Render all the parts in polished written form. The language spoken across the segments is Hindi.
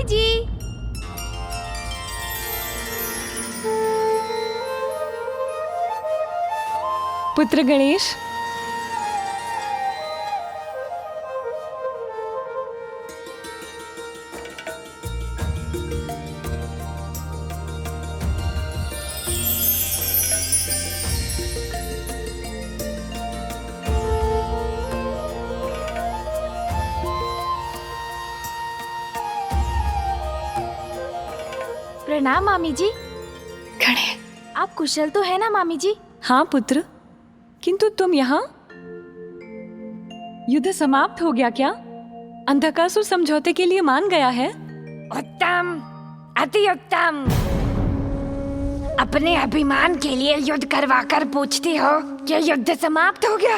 मामी जी। पुत्र गणेश, प्रणाम मामी जी। गणेश। आप कुशल तो है ना मामी जी? हाँ पुत्र, किंतु तुम यहाँ? युद्ध समाप्त हो गया क्या? अंधकासुर समझौते के लिए मान गया है? उत्तम, अति उत्तम। अपने अभिमान के लिए युद्ध करवाकर पूछती हो कि युद्ध समाप्त हो गया?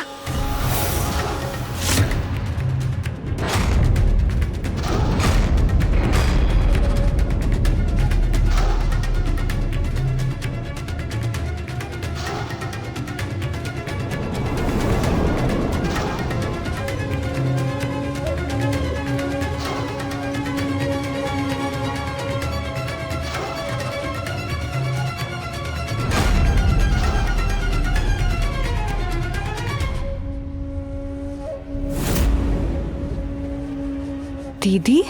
दीदी,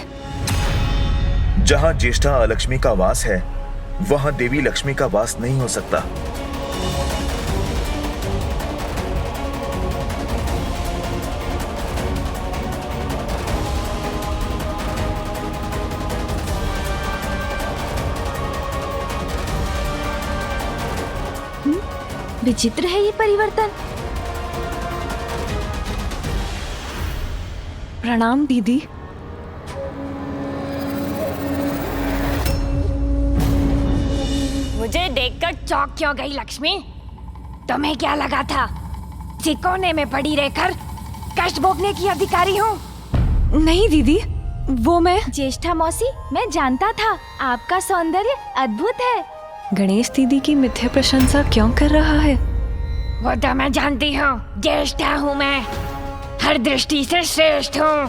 जहाँ ज्येष्ठा अलक्ष्मी का वास है, वहाँ देवी लक्ष्मी का वास नहीं हो सकता। विचित्र है ये परिवर्तन। प्रणाम दीदी। मुझे देखकर चौंक क्यों गई लक्ष्मी? तुम्हें क्या लगा था सिकोने में पड़ी रहकर कष्ट भोगने की अधिकारी हूँ? नहीं दीदी, वो मैं। ज्येष्ठा मौसी, मैं जानता था आपका सौंदर्य अद्भुत है। गणेश दीदी की मिथ्या प्रशंसा क्यों कर रहा है? वो तो मैं जानती हूँ, ज्येष्ठा हूँ मैं, हर दृष्टि से श्रेष्ठ हूँ।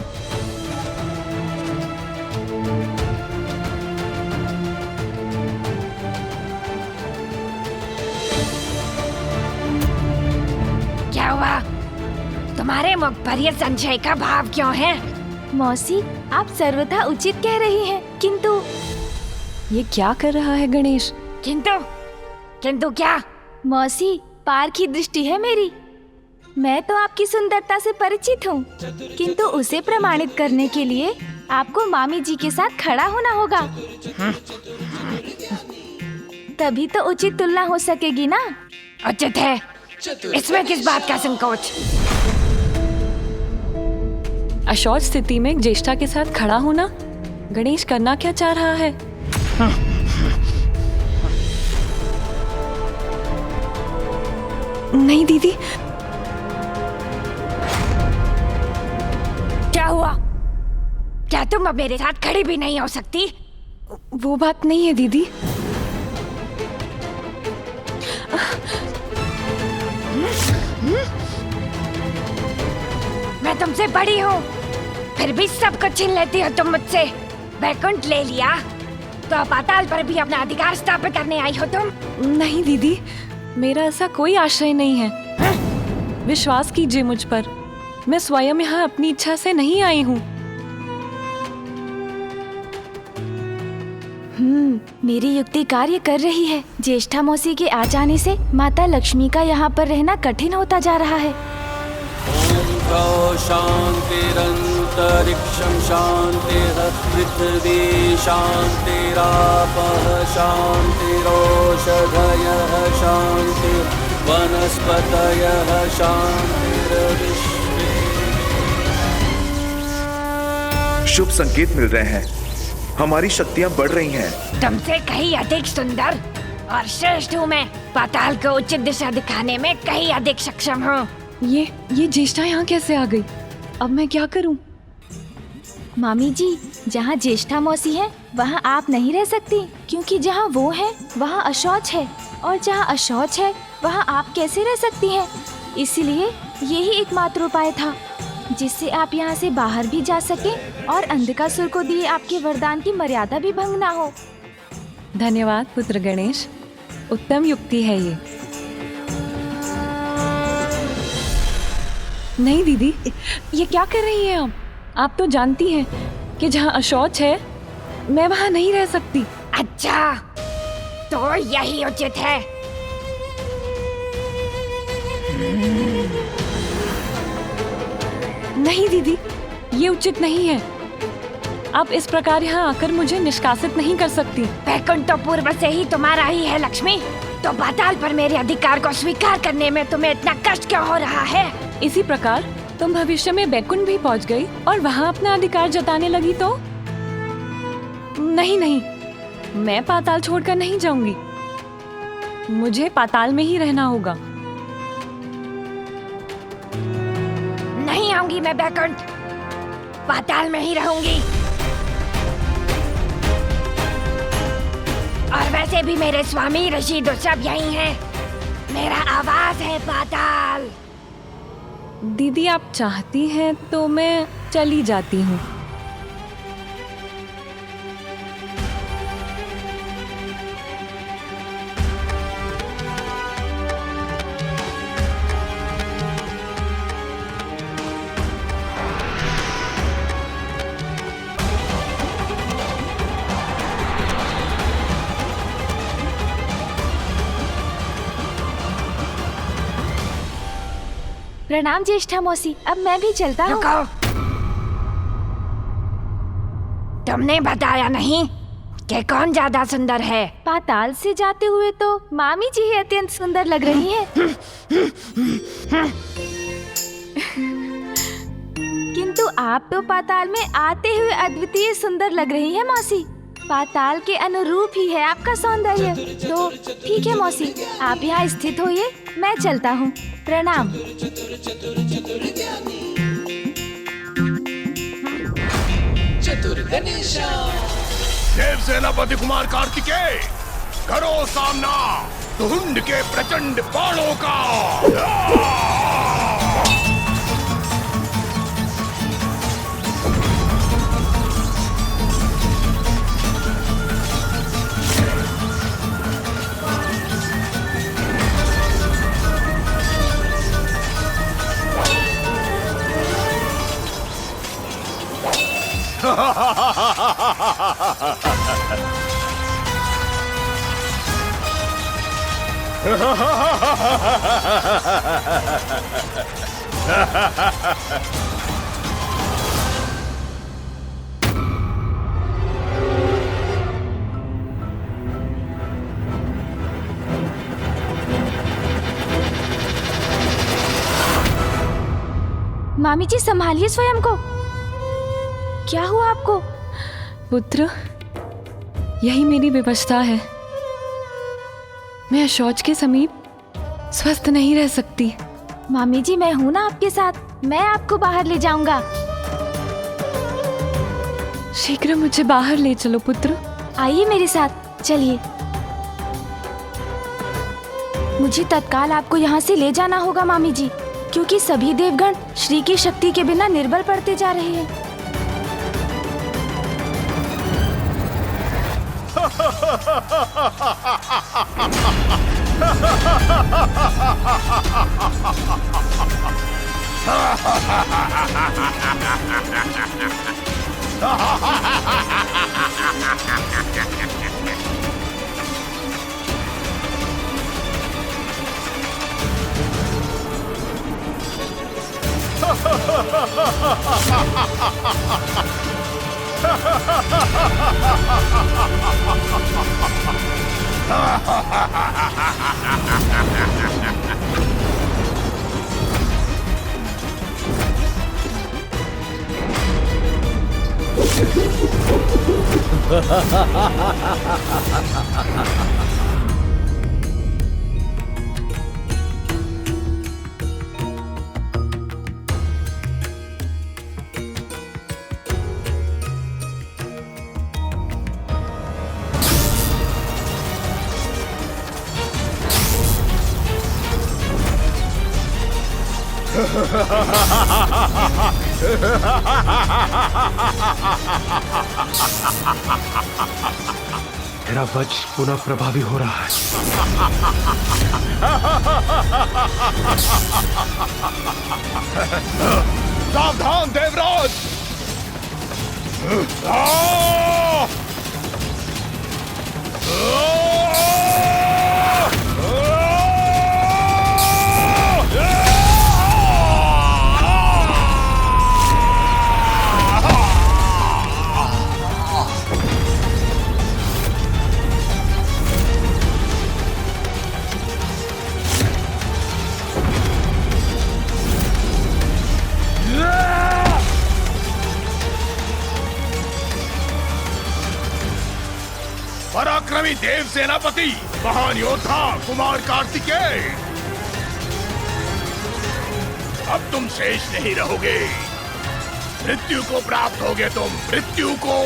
क्या हुआ? तुम्हारे मुख पर ये संशय का भाव क्यों है? मौसी, आप सर्वथा उचित कह रही हैं, किंतु ये क्या कर रहा है गणेश? किंतु क्या? मौसी, पार की दृष्टि है मेरी। मैं तो आपकी सुंदरता से परिचित हूँ, किंतु उसे प्रमाणित करने के लिए आपको मामी जी के साथ खड़ा होना होगा। तभी तो उचित तुलना हो सकेगी ना। उचित है, इसमें किस बात का संकोच? अशौच स्थिति में ज्येष्ठा के साथ खड़ा होना गणेश करना क्या चाह रहा है? नहीं दीदी। क्या हुआ? क्या तुम अब मेरे साथ खड़ी भी नहीं हो सकती? वो बात नहीं है दीदी। मैं तुमसे बड़ी हूँ, फिर भी सब कुछ छीन लेती हो तुम मुझसे। वैकुंठ ले लिया तो पाताल पर भी अपना अधिकार स्थापित करने आई हो तुम। नहीं दीदी, मेरा ऐसा कोई आशय नहीं है। विश्वास कीजिए मुझ पर, मैं स्वयं यहाँ अपनी इच्छा से नहीं आई हूँ। मेरी युक्ति कार्य कर रही है। ज्येष्ठा मौसी के आ जाने से माता लक्ष्मी का यहाँ पर रहना कठिन होता जा रहा है। शान्तिरन्तरिक्षं शान्तिरपृथिवी शान्तिरापः शान्तिरोषधयः शान्तिर्वनस्पतयः शान्तिर्विश्वे। शुभ संकेत मिल रहे हैं, हमारी शक्तियाँ बढ़ रही हैं। तुमसे कहीं अधिक सुंदर और श्रेष्ठ हूँ मैं। पाताल को उचित दिशा दिखाने में कहीं अधिक सक्षम हूँ। ये ज्येष्ठा यहाँ कैसे आ गई? अब मैं क्या करूँ? मामी जी, जहाँ ज्येष्ठा मौसी है वहाँ आप नहीं रह सकती, क्योंकि जहाँ वो है वहाँ अशौच है, और जहाँ अशौच है वहाँ आप कैसे रह सकती हैं? इसलिए यही एकमात्र उपाय था। जिससे आप यहाँ से बाहर भी जा सकें और अंधकासुर को दिए आपके वरदान की मर्यादा भी भंग ना हो। धन्यवाद पुत्र गणेश, उत्तम युक्ति है ये। नहीं दीदी, ये क्या कर रही हैं आप तो जानती हैं कि जहाँ अशौच है मैं वहाँ नहीं रह सकती। अच्छा, तो यही उचित है। नहीं दीदी, ये उचित नहीं है। आप इस प्रकार यहाँ आकर मुझे निष्कासित नहीं कर सकती। वैकुंठ तो पूर्व से ही तुम्हारा ही है लक्ष्मी, तो पाताल पर मेरे अधिकार को स्वीकार करने में तुम्हें इतना कष्ट क्यों हो रहा है? इसी प्रकार तुम भविष्य में बैकुंठ भी पहुँच गई और वहाँ अपना अधिकार जताने लगी तो? नहीं नहीं, मैं पाताल छोड़कर नहीं जाऊंगी। मुझे पाताल में ही रहना होगा। नहीं आऊंगी मैं बैकुंठ, पाताल में ही रहूंगी। और वैसे भी मेरे स्वामी ऋषि तो सब यही हैं। मेरा आवास है पाताल। दीदी आप चाहती हैं तो मैं चली जाती हूँ। प्रणाम ज्येष्ठा मौसी, अब मैं भी चलता हूँ। रुको, तुमने बताया नहीं कि कौन ज्यादा सुंदर है? पाताल से जाते हुए तो मामी जी ही अत्यंत सुंदर लग रही हैं। किंतु आप तो पाताल में आते हुए अद्वितीय सुंदर लग रही हैं मौसी। पाताल के अनुरूप ही है आपका सौंदर्य। तो ठीक है मौसी, आप यहाँ स्थित होइए, मैं चलता हूँ। प्रणाम। देव सेनापति कुमार कार्तिकेय, करो सामना धुंड के प्रचंड बाणों का। मामी जी संभालिए स्वयं को। क्या हुआ आपको? पुत्र, यही मेरी विवशता है। मैं शौच के समीप स्वस्थ नहीं रह सकती। मामी जी, मैं हूँ ना आपके साथ, मैं आपको बाहर ले जाऊंगा। शीघ्र मुझे बाहर ले चलो पुत्र। आइए मेरे साथ, चलिए। मुझे तत्काल आपको यहाँ से ले जाना होगा मामी जी, क्योंकि सभी देवगण श्री की शक्ति के बिना निर्बल पड़ते जा रहे हैं। मेरा वज्र पुनः प्रभावी हो रहा है। सावधान देवराज! पराक्रमी देव सेनापति, महान योद्धा कुमार कार्तिकेय, अब तुम शेष नहीं रहोगे। मृत्यु को प्राप्त होगे तुम, मृत्यु को।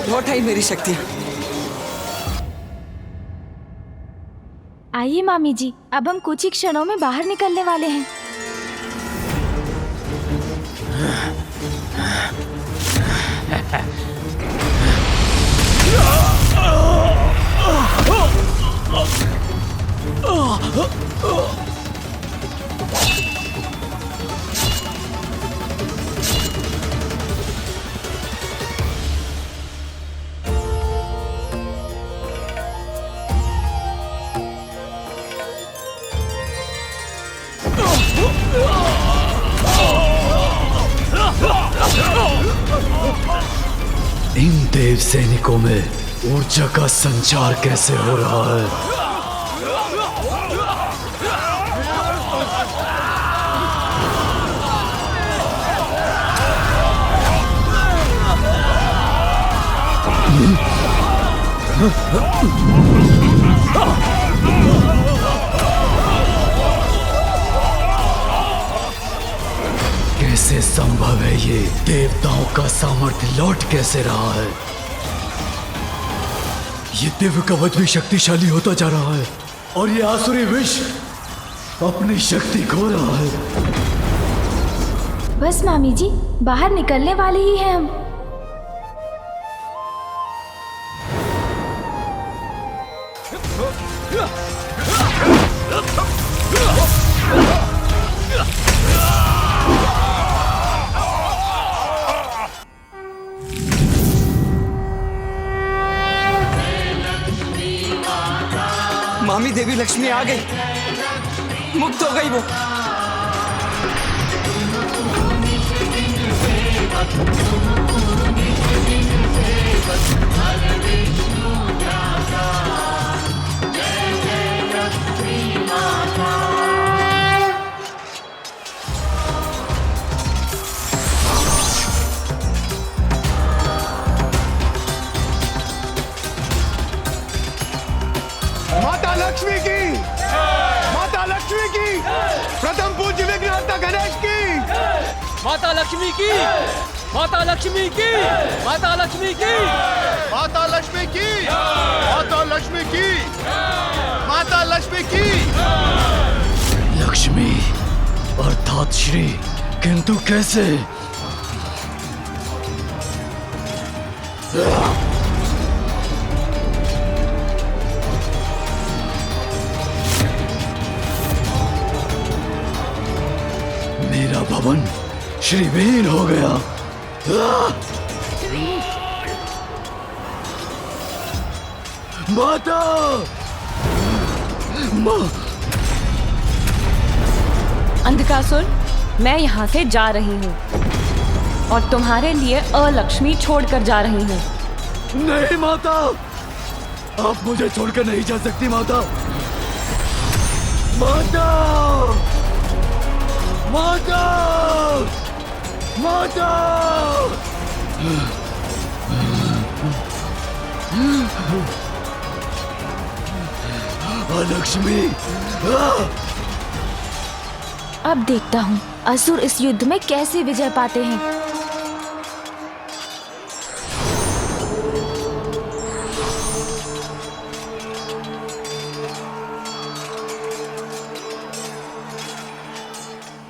लौट आई मेरी शक्तियाँ। आइए मामी जी, अब हम कुछ ही क्षणों में बाहर निकलने वाले हैं। इन देव सैनिकों में ऊर्जा का संचार कैसे हो रहा है? कैसे संभव है ये? देवताओं का सामर्थ्य लौट कैसे रहा है? ये दिव्य कवच भी शक्तिशाली होता जा रहा है और ये आसुरी विष अपनी शक्ति खो रहा है। बस मामी जी, बाहर निकलने वाले ही हैं हम। मामी देवी लक्ष्मी आ गई, मुक्त हो गई वो। माता लक्ष्मी की, माता लक्ष्मी की, प्रथम पूज्य विघ्नहर्ता गणेश की, माता लक्ष्मी की, माता लक्ष्मी की, माता लक्ष्मी की, माता लक्ष्मी की, माता लक्ष्मी की, माता लक्ष्मी की। लक्ष्मी अर्थात श्री, किंतु कैसे? मेरा भवन श्रीवीर हो गया। माता, अंधकासुर, मैं यहाँ से जा रही हूँ और तुम्हारे लिए अलक्ष्मी छोड़कर जा रही हूँ। नहीं माता, आप मुझे छोड़कर नहीं जा सकती माता। माता, माता, माता, लक्ष्मी। अब देखता हूँ असुर इस युद्ध में कैसे विजय पाते हैं।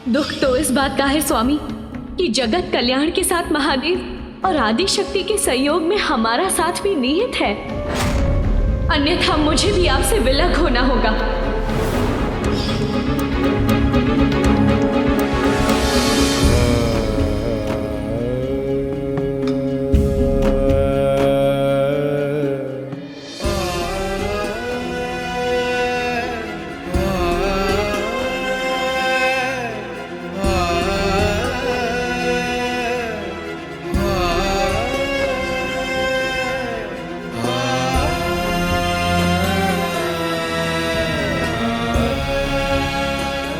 दुख तो इस बात का है स्वामी कि जगत कल्याण के साथ महादेव और आदि शक्ति के सहयोग में हमारा साथ भी निहित है, अन्यथा मुझे भी आपसे विलग होना होगा।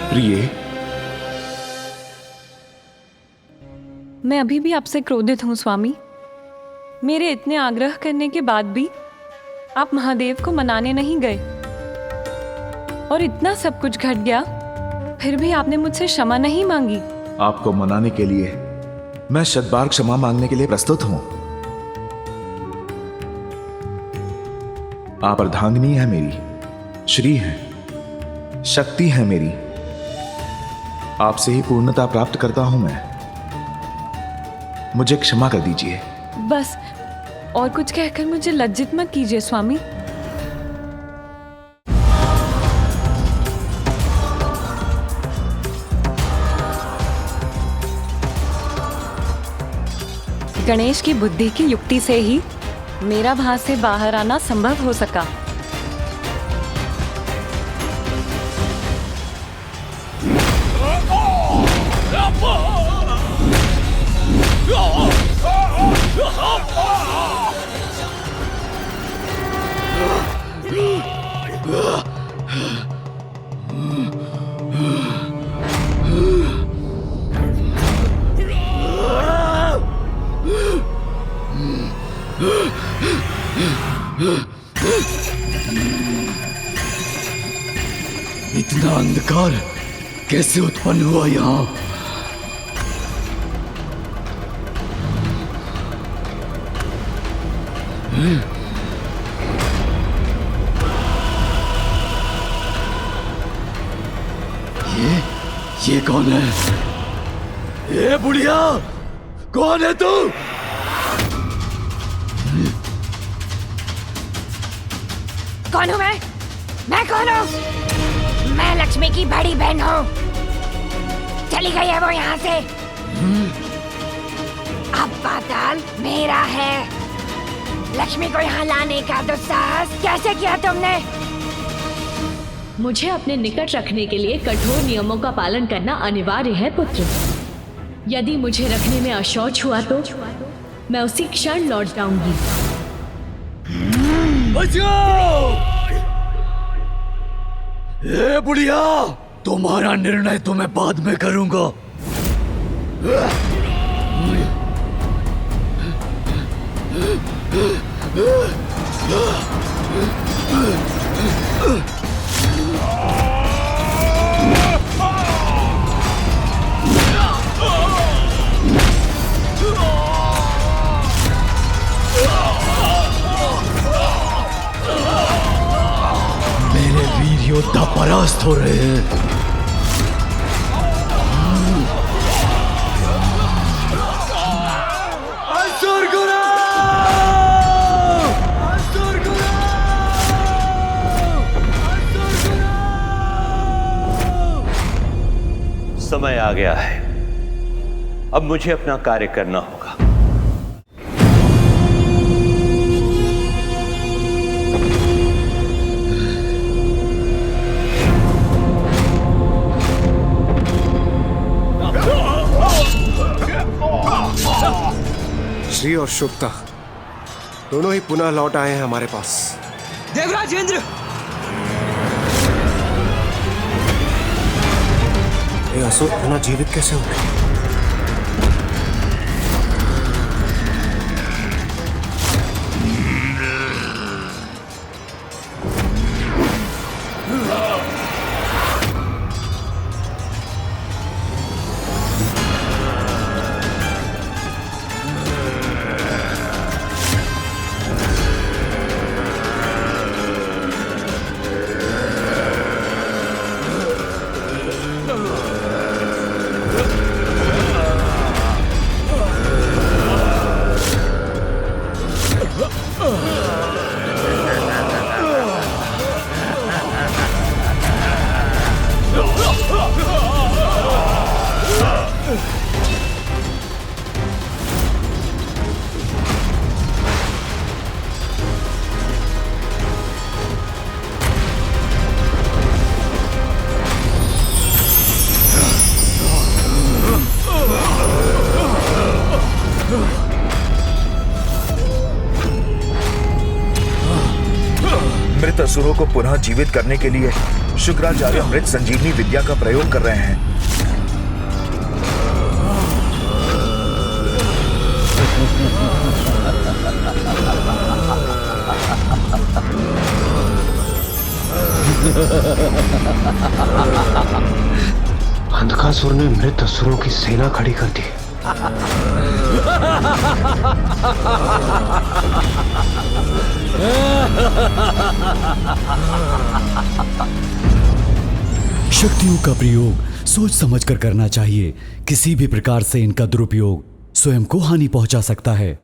प्रिय, मैं अभी भी आपसे क्रोधित हूँ स्वामी। मेरे इतने आग्रह करने के बाद भी आप महादेव को मनाने नहीं गए और इतना सब कुछ घट गया, फिर भी आपने मुझसे क्षमा नहीं मांगी। आपको मनाने के लिए मैं 100 बार क्षमा मांगने के लिए प्रस्तुत हूं। आप अर्धांगिनी है मेरी, श्री है, शक्ति है मेरी। आपसे ही पूर्णता प्राप्त करता हूं मैं। मुझे क्षमा कर दीजिए। बस और कुछ कहकर मुझे लज्जित मत कीजिए स्वामी। गणेश की बुद्धि की युक्ति से ही मेरा भास से बाहर आना संभव हो सका। इतना अंधकार कैसे उत्पन्न हुआ यहाँ? ये कौन है? ये बुढ़िया, कौन है तू? कौन हूँ मैं कौन हूँ? मैं लक्ष्मी की बड़ी बहन हूँ। चली गई है वो यहाँ से। अब पाताल मेरा है। लक्ष्मी को यहाँ लाने का दुस्साहस कैसे किया तुमने? मुझे अपने निकट रखने के लिए कठोर नियमों का पालन करना अनिवार्य है पुत्र। यदि मुझे रखने में अशौच हुआ तो मैं उसी क्षण लौट जाऊंगी। ए बुढ़िया, तुम्हारा निर्णय तो मैं बाद में करूंगा। मेरे वीर योद्धा परास्त हो रहे हैं। समय आ गया है, अब मुझे अपना कार्य करना होगा। श्री और शुभता दोनों ही पुनः लौट आए हैं हमारे पास। देवराज इंद्र, ये असुर पुनः जीवित कैसे हो गए? असुरों को पुनः जीवित करने के लिए शुक्राचार्य मृत संजीवनी विद्या का प्रयोग कर रहे हैं। अंधकासुर ने मृत असुरों की सेना खड़ी कर दी। शक्तियों का प्रयोग सोच समझकर करना चाहिए। किसी भी प्रकार से इनका दुरुपयोग स्वयं को हानि पहुंचा सकता है।